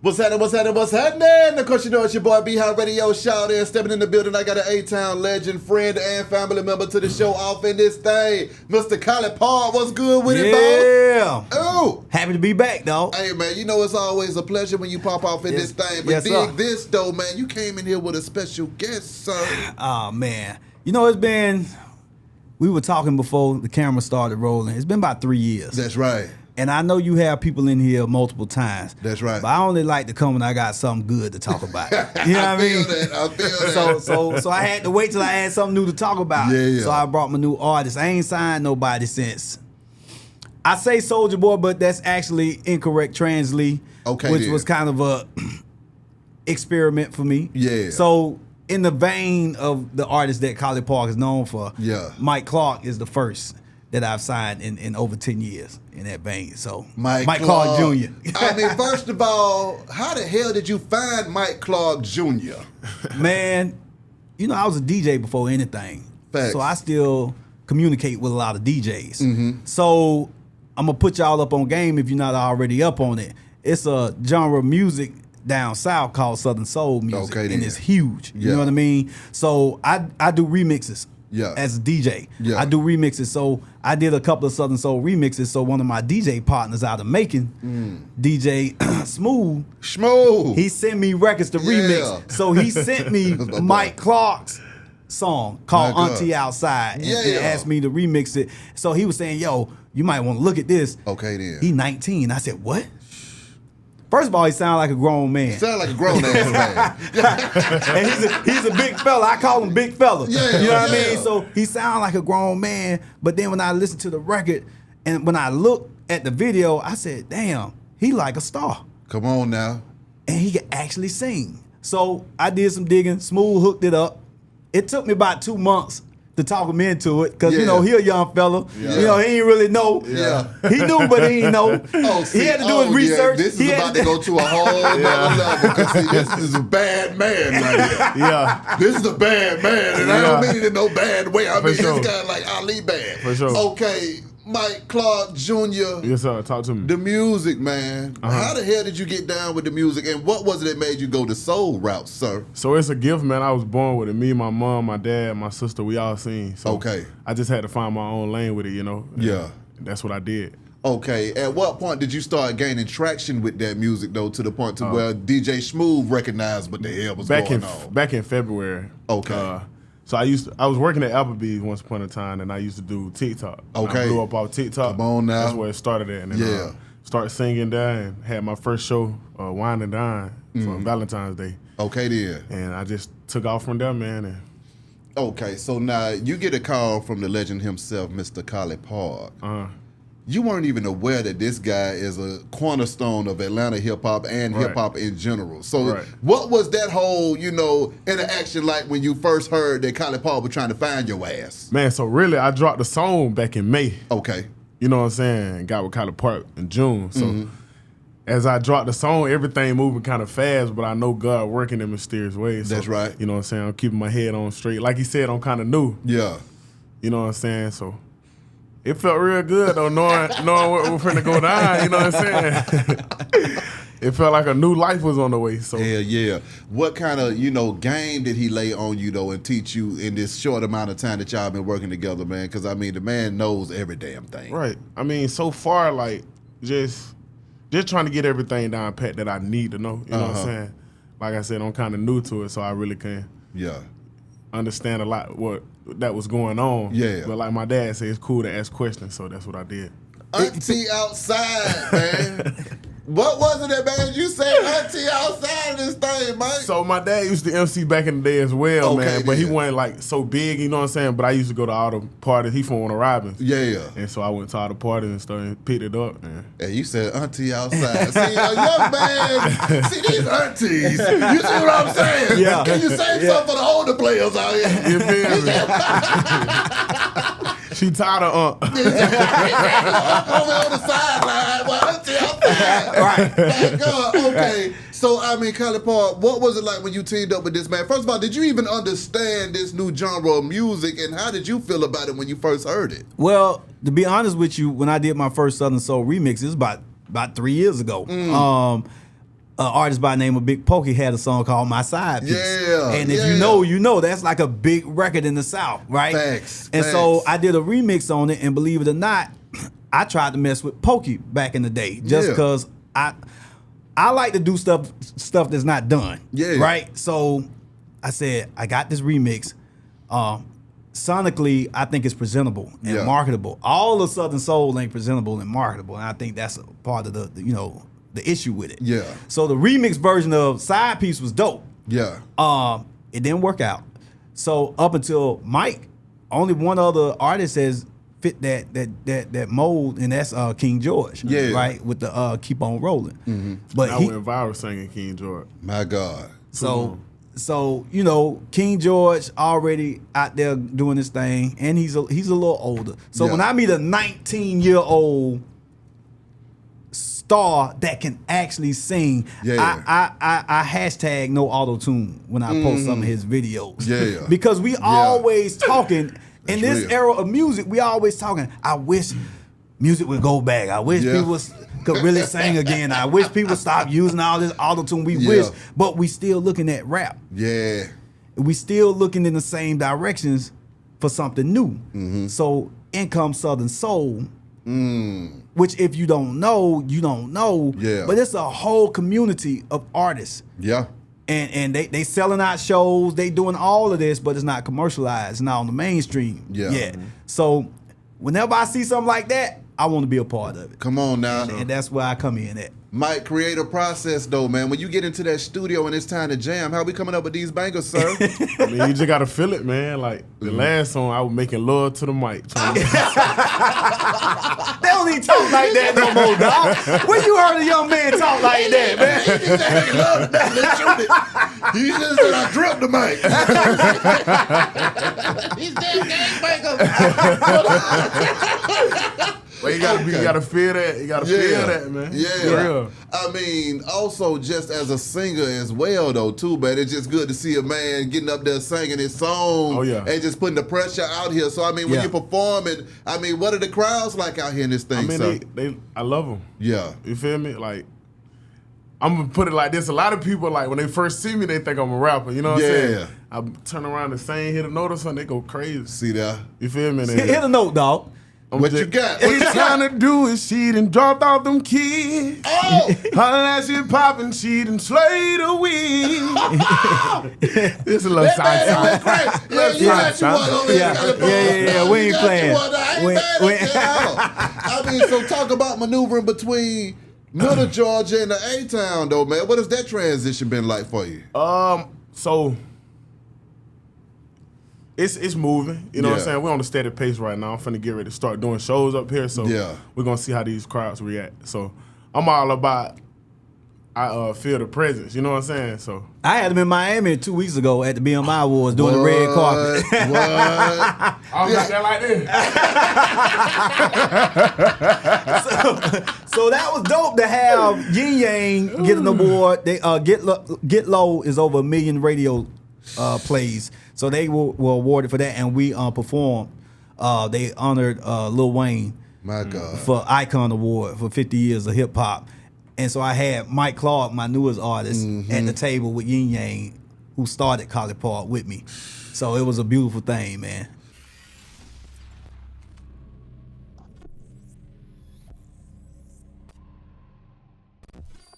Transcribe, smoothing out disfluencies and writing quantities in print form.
What's happening? What's happening? What's happening? Of course, you know it's your boy B-Hot Radio Shout there, stepping in the building. I got an A-Town legend, friend, and family member to the show off in this thing. Mr. ColliPark, what's good with it, boss? Yeah. Oh. Happy to be back, dog. Hey, man, you know it's always a pleasure when you pop off in this thing. But dig this, though, man. You came in here with a special guest, sir. Oh, man. You know, we were talking before the camera started rolling. It's been about 3 years. That's right. And I know you have people in here multiple times. That's right. But I only like to come when I got something good to talk about. You know what I mean? I feel that. So I had to wait till I had something new to talk about. Yeah. So I brought my new artist. I ain't signed nobody since. I say Soldier Boy, but that's actually incorrect translate. Okay. Which was kind of a experiment for me. Yeah. So in the vein of the artist that ColliPark is known for, Mike Clark is the first that I've signed in over 10 years in that vein. So Mike Clark Jr. I mean, first of all, how the hell did you find Mike Clark Jr.? Man, you know, I was a DJ before anything. Facts. So I still communicate with a lot of DJs. So I'm gonna put y'all up on game if you're not already up on it. It's a genre of music down south called Southern Soul music. Okay, and it's huge. You know what I mean? So I do remixes. As a DJ, I do remixes. So I did a couple of Southern Soul remixes. So one of my DJ partners out of Macon, DJ Smooth, he sent me records to remix. So he sent me Mike Clark's song called Auntie Outside and asked me to remix it. So he was saying, yo, you might want to look at this. Okay, then. He 19. I said, what? First of all, he sounded like a grown man. He sounded like a grown ass man. And he's a big fella. I call him big fella. You know what I mean? So he sounded like a grown man. But then when I listened to the record and when I looked at the video, I said, damn, he like a star. Come on now. And he could actually sing. So I did some digging. Smooth hooked it up. It took me about 2 months to talk him into it, because you know he a young fella. You know, he ain't really know. He knew, but he ain't know. He had to do his research. This is about to go to a whole other level, because see, this is a bad man right here. This is a bad man, and I don't mean it in no bad way. I mean this guy like Ali bad. For sure. Okay, Mike Clark Jr. Yes, sir. Talk to me. The music, man. How the hell did you get down with the music, and what was it that made you go the soul route, sir? So it's a gift, man. I was born with it. Me, my mom, my dad, my sister, we all sing. So I just had to find my own lane with it, you know? And that's what I did. Okay. At what point did you start gaining traction with that music, though, to the point to where DJ Smooth recognized what the hell was going on? Back in February. Okay. So I was working at Applebee's once upon a time, and I used to do TikTok. Okay. I blew up off TikTok. Come on now. That's where it started at. And then started singing there and had my first show, Wine and Dine, for Valentine's Day. Okay, then. And I just took off from there, man. And okay, so now you get a call from the legend himself, Mr. ColliPark. You weren't even aware that this guy is a cornerstone of Atlanta hip-hop and hip-hop in general. So what was that whole, you know, interaction like when you first heard that ColliPark was trying to find your ass? Man, so really, I dropped the song back in May. Okay. You know what I'm saying? Got with ColliPark in June. So as I dropped the song, everything moving kind of fast, but I know God working in mysterious ways. So, that's right. You know what I'm saying? I'm keeping my head on straight. Like he said, I'm kind of new. Yeah. You know what I'm saying? So it felt real good, though, knowing what we're finna go down. You know what I'm saying? It felt like a new life was on the way. So hell yeah. What kind of, you know, game did he lay on you, though, and teach you in this short amount of time that y'all been working together, man? Because, I mean, the man knows every damn thing. Right. I mean, so far, like, just trying to get everything down pat that I need to know. You know what I'm saying? Like I said, I'm kind of new to it, so I really can understand a lot what that was going on. Yeah. But like my dad said, it's cool to ask questions, so that's what I did. Auntie outside, man. What was it that made you say Auntie outside of this thing, Mike? So my dad used to MC back in the day as well, man. But he wasn't like so big, you know what I'm saying? But I used to go to all the parties. He from one of Robbins. Yeah. And so I went to all the parties and stuff and picked it up. And you said Auntie outside. See, a young man, see these aunties. You see what I'm saying? Yeah. Can you say something for the older players out here? You feel me? She tired of on the sideline, well, Auntie outside. Right. Thank God. Okay. So, I mean, ColliPark, what was it like when you teamed up with this man? First of all, did you even understand this new genre of music, and how did you feel about it when you first heard it? Well, to be honest with you, when I did my first Southern Soul remix, it was about 3 years ago. artist by the name of Big Pokey had a song called My Side Piece. Yeah. And if you know, that's like a big record in the South, right? Facts. And so I did a remix on it, and believe it or not, I tried to mess with Pokey back in the day just because I like to do stuff that's not done. Yeah. Right? So I said, I got this remix. Sonically, I think it's presentable and marketable. All of Southern Soul ain't presentable and marketable, and I think that's a part of the issue with it. Yeah. So the remix version of Side Piece was dope. Yeah. It didn't work out. So up until Mike, only one other artist has fit that mold, and that's King George. Yeah. Right, with the Keep On Rolling. Mm-hmm. But I went viral singing King George. My God. So King George already out there doing his thing, and he's a little older. So when I meet a 19-year-old star that can actually sing, I hashtag no auto-tune when I post some of his videos. Yeah. Because we always talking in this era of music. We always talking. I wish music would go back. I wish people could really sing again. I wish people stop using all this auto-tune. We wish, but we still looking at rap. Yeah. We still looking in the same directions for something new. Mm-hmm. So in comes Southern Soul, which if you don't know, you don't know. Yeah. But it's a whole community of artists. Yeah. And they selling out shows, they doing all of this, but it's not commercialized, not on the mainstream yet. Mm-hmm. So whenever I see something like that, I want to be a part of it. Come on now. And that's where I come in at. Mike, creative process though, man. When you get into that studio and it's time to jam, how we coming up with these bangers, sir? I mean, you just got to feel it, man. Like the last song, I was making love to the mic. They don't even talk like that no more, dog. When you heard a young man talk like that, man? He just said, I dropped the mic. He's damn gangbangers. Well, you gotta feel that. You gotta feel that, man. Yeah. I mean, also just as a singer as well, though, too, man. It's just good to see a man getting up there singing his song and just putting the pressure out here. So, I mean, when you're performing, I mean, what are the crowds like out here in this thing? I mean, I love them. Yeah. You feel me? Like, I'm gonna put it like this. A lot of people, like, when they first see me, they think I'm a rapper. You know what I'm saying? I turn around and sing, hit a note or something, they go crazy. See that? You feel me? Hit a note, dog. What you got? What you trying to do is she done dropped off them kids. Oh! Her last shit poppin', she done slayed a weed. This is a little side song. Yeah, we ain't playing. I mean, so talk about maneuvering between Middle Georgia and the A-Town, though, man. What has that transition been like for you? So it's moving. You know what I'm saying? We're on a steady pace right now. I'm finna get ready to start doing shows up here. So we're gonna see how these crowds react. So I'm all about I feel the presence. You know what I'm saying? So I had him in Miami 2 weeks ago at the BMI Awards doing the red carpet. What? I was out there like this. So that was dope to have Ying Yang get an award. They Get Low is over 1 million radio plays. So they were awarded for that, and we performed. They honored Lil Wayne, my God, for Icon Award for 50 years of hip hop. And so I had Mike Clark, my newest artist, at the table with Ying Yang, who started ColliPark with me. So it was a beautiful thing, man.